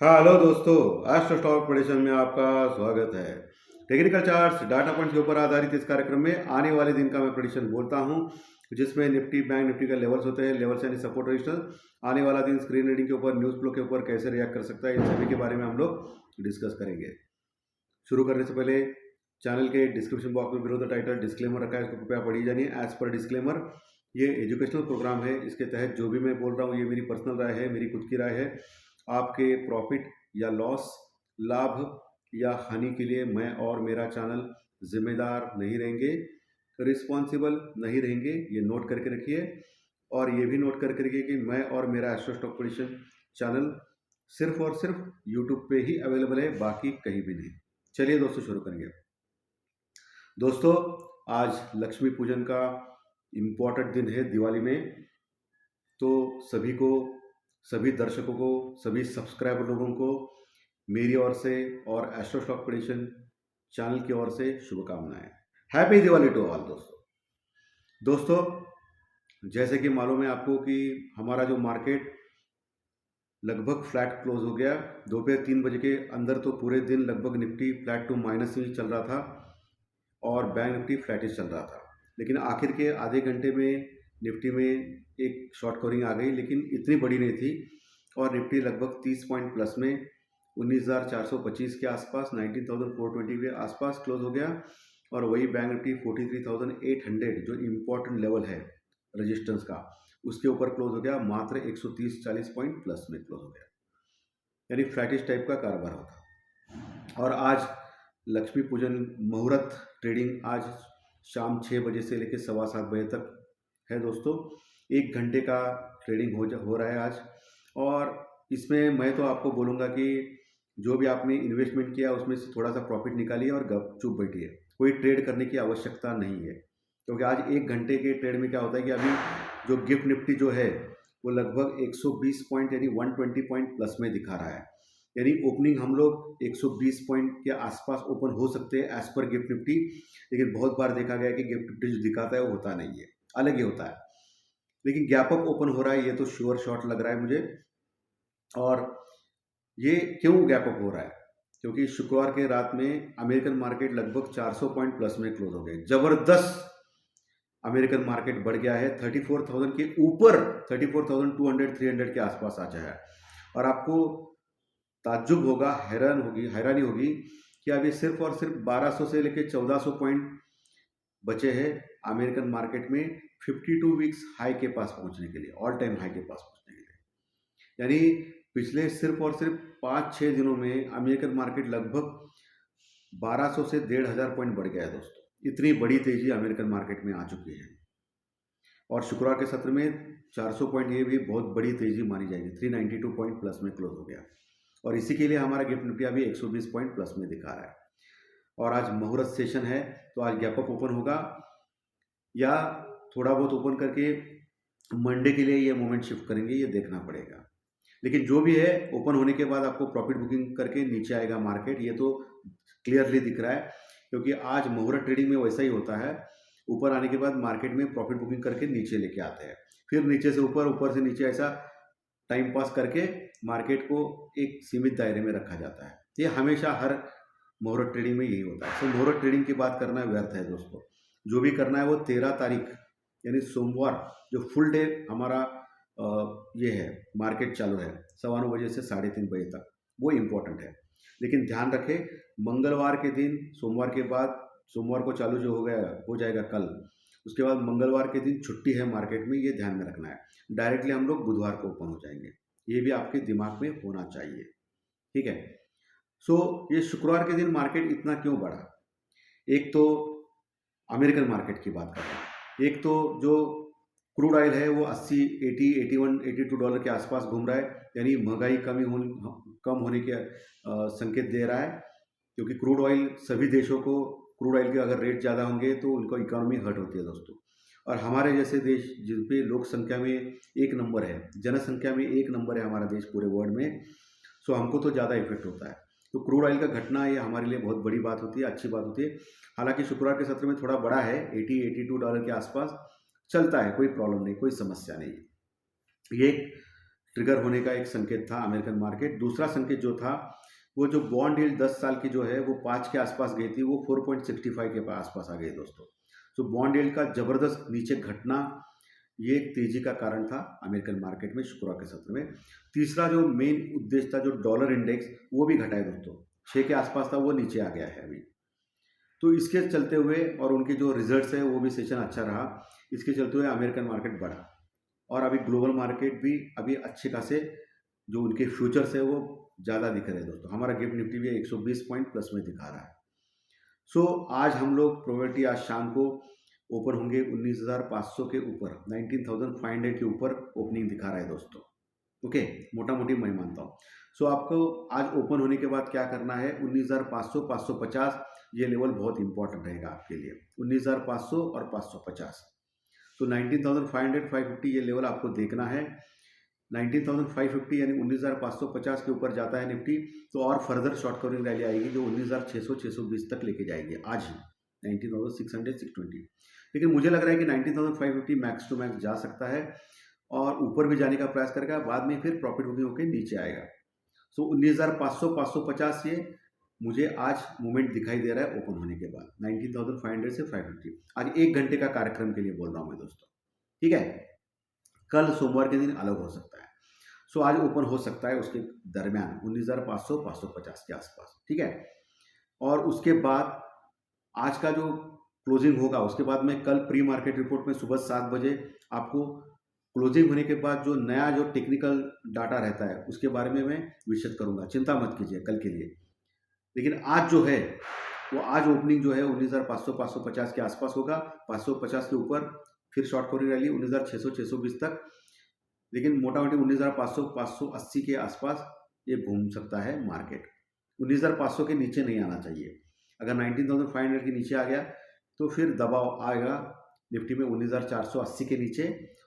हाँ, हेलो दोस्तों, astro stock prediction में आपका स्वागत है। टेक्निकल चार्ट्स, डाटा पॉइंट्स के ऊपर आधारित इस कार्यक्रम में आने वाले दिन का मैं प्रेडिक्शन बोलता हूँ, जिसमें निफ्टी, बैंक निफ्टी का लेवल्स होते हैं, लेवल्स यानी सपोर्ट रजिस्टर। आने वाला दिन स्क्रीन रीडिंग के ऊपर, न्यूज़ फ्लो के ऊपर कैसे रिएक्ट कर सकता है, इन सभी के बारे में हम लोग डिस्कस करेंगे। शुरू करने से पहले चैनल के डिस्क्रिप्शन बॉक्स में बिलो द टाइटल डिस्क्लेमर रखा है, इसको कृपया पढ़ी जानिए। एज पर डिस्क्लेमर, ये एजुकेशनल प्रोग्राम है, इसके तहत जो भी मैं बोल रहा हूँ ये मेरी पर्सनल राय है, मेरी खुद की राय है। आपके प्रॉफिट या लॉस, लाभ या हानि के लिए मैं और मेरा चैनल जिम्मेदार नहीं रहेंगे, रिस्पॉन्सिबल नहीं रहेंगे, ये नोट करके रखिए। और ये भी नोट करके रखिए कि मैं और मेरा एस्ट्रो स्टॉक प्रेडिक्शन चैनल सिर्फ और सिर्फ यूट्यूब पे ही अवेलेबल है, बाकी कहीं भी नहीं। चलिए दोस्तों, शुरू करेंगे। दोस्तों, आज लक्ष्मी पूजन का इम्पोर्टेंट दिन है, दिवाली में। तो सभी को, सभी दर्शकों को, सभी सब्सक्राइबर लोगों को मेरी ओर से और एस्ट्रो स्टॉक प्रेडिक्शन चैनल की ओर से शुभकामनाएं। हैप्पी दिवाली टू ऑल दोस्तों, जैसे कि मालूम है आपको कि हमारा जो मार्केट लगभग फ्लैट क्लोज हो गया। दोपहर 3 बजे के अंदर तो पूरे दिन लगभग निफ्टी फ्लैट टू माइनस ही चल रहा था और बैंक निफ्टी फ्लैटिश चल रहा था। लेकिन आखिर के आधे घंटे में निफ्टी में एक शॉर्ट कवरिंग आ गई, लेकिन इतनी बड़ी नहीं थी और निफ्टी लगभग 30 पॉइंट प्लस में 19,425 के आसपास, 19,420 के आसपास क्लोज हो गया। और वही बैंक निफ्टी 43,800 जो इम्पोर्टेंट लेवल है रेजिस्टेंस का, उसके ऊपर क्लोज हो गया, मात्र 130-40 पॉइंट प्लस में क्लोज हो गया। यानी फ्लैटिश टाइप का कारोबार होता। और आज लक्ष्मी पूजन मुहूर्त ट्रेडिंग आज शाम 6 बजे से लेकर 7:15 बजे तक है दोस्तों। 1 घंटे का ट्रेडिंग हो रहा है आज। और इसमें मैं तो आपको बोलूँगा कि जो भी आपने इन्वेस्टमेंट किया उसमें से थोड़ा सा प्रॉफिट निकालिए और गपचुप बैठिए। कोई ट्रेड करने की आवश्यकता नहीं है, क्योंकि आज 1 घंटे के ट्रेड में क्या होता है कि अभी जो गिफ्ट निफ्टी जो है वो लगभग 120 पॉइंट यानी 120 पॉइंट प्लस में दिखा रहा है। यानी ओपनिंग हम लोग 120 पॉइंट के आसपास ओपन हो सकते हैं एज पर गिफ्ट निफ्टी। लेकिन बहुत बार देखा गया कि गिफ्ट निफ्टी जो दिखाता है वो होता नहीं है, अलग ही होता है। लेकिन गैप अप ओपन हो रहा है, ये तो श्योर शॉट लग रहा है मुझे। और ये क्यों गैप अप हो रहा है? क्योंकि शुक्रवार के रात में अमेरिकन मार्केट लगभग 400 पॉइंट प्लस में क्लोज हो गए। जबरदस्त अमेरिकन मार्केट बढ़ गया है, 34,000 के ऊपर, 34,200-300 के आसपास आ जाए। और आपको ताज्जुब होगा, हैरानी होगी कि अभी सिर्फ और सिर्फ 1200 से लेकर 1400 पॉइंट बचे हैं अमेरिकन मार्केट में 52 वीक्स हाई के पास पहुंचने के लिए, ऑल टाइम हाई के पास पहुंचने के लिए। यानी पिछले सिर्फ और सिर्फ 5-6 दिनों में अमेरिकन मार्केट लगभग 1200 से 1,500 पॉइंट बढ़ गया है दोस्तों। इतनी बड़ी तेजी अमेरिकन मार्केट में आ चुकी है। और शुक्रवार के सत्र में 400 पॉइंट, ये भी बहुत बड़ी तेजी मानी जाएगी। 392 पॉइंट प्लस में क्लोज हो गया और इसी के लिए हमारा गिफ्ट निफ्टी अभी 120 पॉइंट प्लस में दिखा रहा है। और आज मुहूर्त सेशन है, तो आज गैप अप ओपन होगा या थोड़ा बहुत ओपन करके मंडे के लिए ये मोमेंट शिफ्ट करेंगे, ये देखना पड़ेगा। लेकिन जो भी है, ओपन होने के बाद आपको प्रॉफिट बुकिंग करके नीचे आएगा मार्केट, ये तो क्लियरली दिख रहा है। क्योंकि आज मुहूर्त ट्रेडिंग में वैसा ही होता है, ऊपर आने के बाद मार्केट में प्रॉफिट बुकिंग करके नीचे लेके आते हैं, फिर नीचे से ऊपर, ऊपर से नीचे, ऐसा टाइम पास करके मार्केट को एक सीमित दायरे में रखा जाता है। ये हमेशा हर मुहूर्त ट्रेडिंग में यही होता है। तो मुहूर्त ट्रेडिंग की बात करना व्यर्थ है दोस्तों। जो भी करना है वो 13 तारीख यानी सोमवार, जो फुल डे हमारा ये है, मार्केट चालू है 9:15 बजे से 3:30 बजे तक, वो इम्पोर्टेंट है। लेकिन ध्यान रखें, मंगलवार के दिन, सोमवार के बाद, सोमवार को चालू जो हो जाएगा कल, उसके बाद मंगलवार के दिन छुट्टी है मार्केट में, ये ध्यान में रखना है। डायरेक्टली हम लोग बुधवार को ओपन हो जाएंगे, ये भी आपके दिमाग में होना चाहिए, ठीक है। सो ये शुक्रवार के दिन मार्केट इतना क्यों बढ़ा? एक तो अमेरिकन मार्केट की बात कर रहे हैं, एक तो जो क्रूड ऑयल है वो 80, 80, 81, $82 के आसपास घूम रहा है। यानी महंगाई कम होने के संकेत दे रहा है। क्योंकि क्रूड ऑयल, सभी देशों को क्रूड ऑयल के अगर रेट ज़्यादा होंगे तो उनको इकोनॉमी हर्ट होती है दोस्तों। और हमारे जैसे देश जिन पे लोक संख्या में 1 नंबर है, जनसंख्या में 1 नंबर है हमारा देश पूरे वर्ल्ड में, सो हमको तो ज़्यादा इफेक्ट होता है। तो क्रूड ऑयल का घटना ये हमारे लिए बहुत बड़ी बात होती है, अच्छी बात होती है। हालांकि शुक्रवार के सत्र में थोड़ा बड़ा है, $82 के आसपास चलता है, कोई प्रॉब्लम नहीं, कोई समस्या नहीं। ये ट्रिगर होने का एक संकेत था अमेरिकन मार्केट। दूसरा संकेत जो था वो जो बॉन्ड यील्ड 10 साल की जो है वो 5 के आसपास गई थी, वो 4.65 के आसपास आ गई दोस्तों। तो बॉन्ड यील्ड का जबरदस्त नीचे घटना ये एक तेजी का कारण था अमेरिकन मार्केट में शुक्रवार के सत्र में। तीसरा जो मेन उद्देश्य था, जो डॉलर इंडेक्स, वो भी घटा है दोस्तों, 6 के आसपास था, वो नीचे आ गया है अभी। तो इसके चलते हुए और उनके जो रिजल्ट्स है वो भी सेशन अच्छा रहा, इसके चलते हुए अमेरिकन मार्केट बढ़ा। और अभी ग्लोबल मार्केट भी अभी अच्छे खासे जो उनके फ्यूचर्स है वो ज़्यादा दिख रहे हैं दोस्तों। हमारा गिफ्ट निफ्टी भी 120 पॉइंट प्लस में दिखा रहा है। सो आज हम लोग प्रोबेबिलिटी आज शाम को ओपन होंगे 19,500 के ऊपर, 19,500 के ऊपर ओपनिंग दिखा रहा है दोस्तों। ओके, मोटा मोटी मैं मानता हूँ। सो आपको आज ओपन होने के बाद क्या करना है, 19,500 550 ये लेवल बहुत इंपॉर्टेंट रहेगा आपके लिए, 19,500 और 550। सो 19,500 550 ये लेवल आपको देखना है। 19,550 यानी 19,550 के ऊपर जाता है निफ्टी तो और फर्दर शॉर्ट कवरिंग रैली आएगी जो 19,600 620 तक लेके जाएगी आज ही, 19,600 620। लेकिन मुझे लग रहा है कि 19,550 मैक्स टू मैक्स जा सकता है और ऊपर भी जाने का प्रयास करेगा, बाद में फिर प्रॉफिट बुकिंग होकर नीचे आएगा। सो 19,500 550 ये मुझे आज मूवमेंट दिखाई दे रहा है ओपन होने के बाद, 19,500 से 550। आज 1 घंटे का कार्यक्रम के लिए बोल रहा हूँ मैं दोस्तों, ठीक है। कल सोमवार के दिन अलग हो सकता है। सो आज ओपन हो सकता है उसके दरमियान 19,500 550 के आसपास, ठीक है। और उसके बाद आज का जो क्लोजिंग होगा उसके बाद में कल प्री मार्केट रिपोर्ट में सुबह 7 बजे आपको क्लोजिंग होने के बाद जो नया जो टेक्निकल डाटा रहता है उसके बारे में मैं विशद करूंगा, चिंता मत कीजिए कल के लिए। लेकिन आज जो है वो आज ओपनिंग जो है 19,500 550 के आसपास होगा, 550 के ऊपर फिर शॉर्ट कवरिंग रैली 19,600 620 तक। लेकिन मोटा मोटी 19,500 580 के आसपास ये घूम सकता है मार्केट, 19,500 के नीचे नहीं आना चाहिए। अगर 19,500 के नीचे आ गया तो फिर दबाव आएगा निफ्टी में 19,480 के नीचे,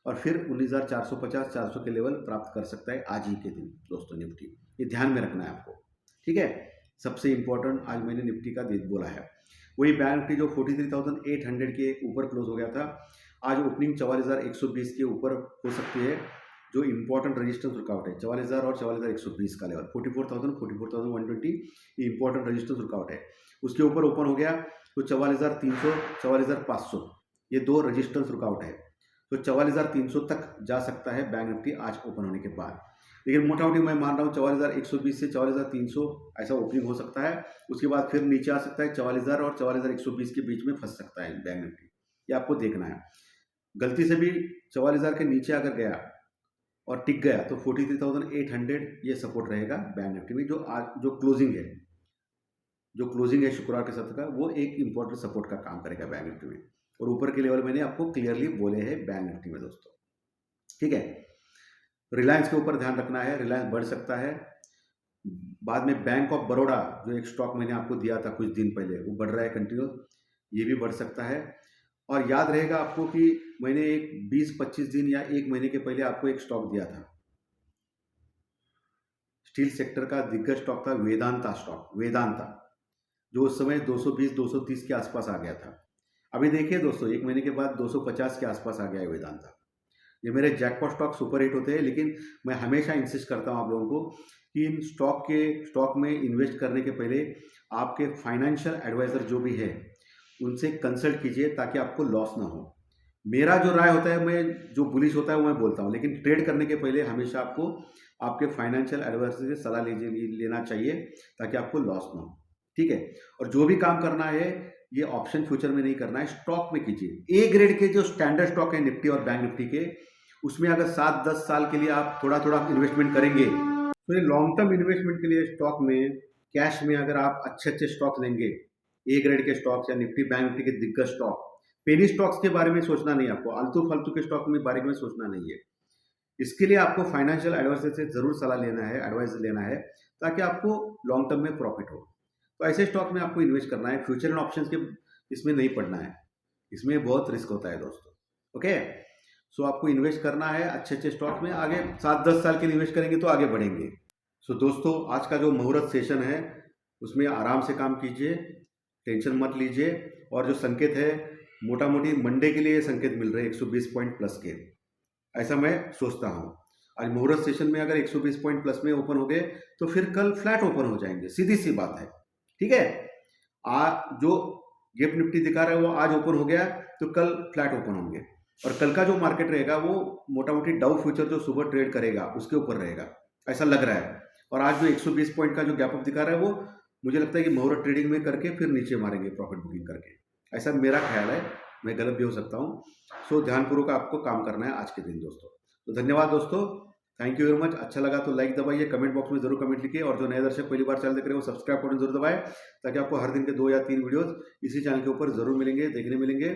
और फिर 19,450 400 के लेवल प्राप्त कर सकता है आज ही के दिन दोस्तों निफ्टी। ये ध्यान में रखना है आपको, ठीक है। सबसे इंपॉर्टेंट आज मैंने निफ्टी का बोला है। वही बैंक निफ्टी जो 43,800 के ऊपर क्लोज हो गया था, आज ओपनिंग 44,120 के ऊपर हो सकती है। जो इंपॉर्टेंट रेजिस्टेंस रुकावट है 44,000 और 44,120 का लेवल, 44,000 44,120 ये इंपॉर्टेंट रेजिस्टेंस रुकावट है। उसके ऊपर ओपन हो गया तो 44,300 44,500 ये दो रेजिस्टेंस रुकावट है। तो 44,300 तक जा सकता है बैंक निफ्टी आज ओपन होने के बाद। लेकिन मोटा मोटी मैं मान रहा हूँ 44,120 से 44,300 ऐसा ओपनिंग हो सकता है। उसके बाद फिर नीचे आ सकता है 44,000 और 44,120 के बीच में फंस सकता है बैंक निफ्टी, ये आपको देखना है। गलती से भी 44,000 के नीचे अगर गया और टिक गया तो 43,800 ये सपोर्ट रहेगा बैंक निफ्टी में। जो क्लोजिंग है शुक्रवार के सत्र का, वो एक इंपॉर्टेंट सपोर्ट का काम करेगा बैंक निफ्टी में। और ऊपर के लेवल मैंने आपको क्लियरली बोले हैं बैंक निफ्टी में दोस्तों, ठीक है। रिलायंस के ऊपर ध्यान रखना है, रिलायंस बढ़ सकता है। बाद में बैंक ऑफ बड़ौदा जो एक स्टॉक मैंने आपको दिया था कुछ दिन पहले, वो बढ़ रहा है कंटिन्यू, ये भी बढ़ सकता है। और याद रहेगा आपको कि मैंने एक 20-25 दिन या 1 महीने के पहले आपको एक स्टॉक दिया था, स्टील सेक्टर का दिग्गज स्टॉक था वेदांता, जो उस समय 220-230 के आसपास आ गया था। अभी देखिए दोस्तों 1 महीने के बाद 250 के आसपास आ गया है वेदांता। ये मेरे जैकपॉट स्टॉक सुपर हिट होते हैं, लेकिन मैं हमेशा इंसिस्ट करता हूँ आप लोगों को कि इन स्टॉक में इन्वेस्ट करने के पहले आपके फाइनेंशियल एडवाइज़र जो भी है उनसे कंसल्ट कीजिए ताकि आपको लॉस ना हो। मेरा जो राय होता है, मैं जो बुलिश होता है वो मैं बोलता हूँ, लेकिन ट्रेड करने के पहले हमेशा आपको आपके फाइनेंशियल एडवाइजर से सलाह लेना चाहिए ताकि आपको लॉस ना हो, ठीक है। और जो भी काम करना है ये ऑप्शन फ्यूचर में नहीं करना है, स्टॉक में कीजिए। ए ग्रेड के जो स्टैंडर्ड स्टॉक है निफ्टी और बैंक निफ्टी के, उसमें अगर 7-10 साल के लिए आप थोड़ा थोड़ा इन्वेस्टमेंट करेंगे तो ये लॉन्ग टर्म इन्वेस्टमेंट के लिए स्टॉक में कैश में अगर आप अच्छे स्टॉक लेंगे, ए ग्रेड के स्टॉक्स या निफ्टी बैंक निफ्टी के दिग्गज स्टॉक, पेनी स्टॉक्स के बारे में सोचना नहीं, आपको आलतू फालतू के स्टॉक में बारे में सोचना नहीं है। इसके लिए आपको फाइनेंशियल एडवाइजर से जरूर सलाह लेना है, एडवाइस लेना है, ताकि आपको लॉन्ग टर्म में प्रॉफिट हो। तो ऐसे स्टॉक में आपको इन्वेस्ट करना है, फ्यूचर एंड ऑप्शंस के इसमें नहीं पड़ना है, इसमें बहुत रिस्क होता है दोस्तों, ओके। सो आपको इन्वेस्ट करना है अच्छे स्टॉक में, आगे 7-10 साल के लिए इन्वेस्ट करेंगे तो आगे बढ़ेंगे। सो दोस्तों आज का जो मुहूर्त सेशन है उसमें आराम से काम कीजिए, टेंशन मत लीजिए। और जो संकेत है मोटा मोटी मंडे के लिए संकेत मिल रहे हैं 120 पॉइंट प्लस के, ऐसा मैं सोचता हूँ। आज मुहूर्त सेशन में अगर 120 पॉइंट प्लस में ओपन हो गए तो फिर कल फ्लैट ओपन हो जाएंगे, सीधी सी बात है। ठीक है, आज जो गिफ्ट निफ्टी दिखा रहा है वो आज ओपन हो गया तो कल फ्लैट ओपन होंगे, और कल का जो मार्केट रहेगा वो मोटा मोटी डाउ फ्यूचर जो सुबह ट्रेड करेगा उसके ऊपर रहेगा, ऐसा लग रहा है। और आज जो 120 पॉइंट का जो गैप अप दिखा रहा है वो मुझे लगता है कि मुहूर्त ट्रेडिंग में करके फिर नीचे मारेंगे प्रॉफिट बुकिंग करके, ऐसा मेरा ख्याल है, मैं गलत भी हो सकता हूँ। सो ध्यानपूर्वक आपको काम करना है आज के दिन दोस्तों। तो धन्यवाद दोस्तों, थैंक यू वेरी मच। अच्छा लगा तो लाइक दबाइए, कमेंट बॉक्स में जरूर कमेंट लिखिए, और जो नए दर्शक पहली बार चैनल देख रहे हैं वो सब्सक्राइब बटन जरूर दबाएं, ताकि आपको हर दिन के 2 या 3 वीडियोस इसी चैनल के ऊपर जरूर मिलेंगे, देखने मिलेंगे।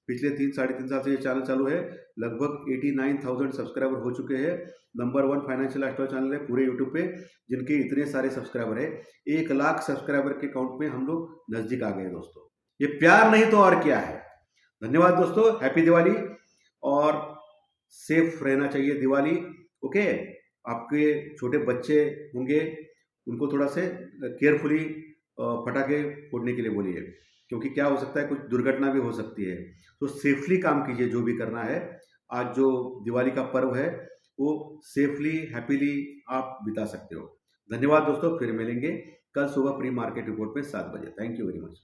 पिछले 3-3.5 साल से ये चैनल चालू है, लगभग 89,000 सब्सक्राइबर हो चुके हैं। नंबर 1 फाइनेंशियल एस्ट्रोलॉजी चैनल है पूरे यूट्यूब पे, जिनके इतने सारे सब्सक्राइबर है। 1 लाख सब्सक्राइबर के काउंट में हम लोग नजदीक आ गए दोस्तों, ये प्यार नहीं तो और क्या है। धन्यवाद दोस्तों, हैप्पी दिवाली, और सेफ रहना चाहिए दिवाली। ओके, आपके छोटे बच्चे होंगे उनको थोड़ा से केयरफुली पटाखे फोड़ने के लिए बोलिए, क्योंकि क्या हो सकता है, कुछ दुर्घटना भी हो सकती है। तो सेफली काम कीजिए जो भी करना है। आज जो दिवाली का पर्व है वो सेफली हैप्पीली आप बिता सकते हो। धन्यवाद दोस्तों, फिर मिलेंगे कल सुबह प्री मार्केट रिपोर्ट में 7 बजे। Thank you very much.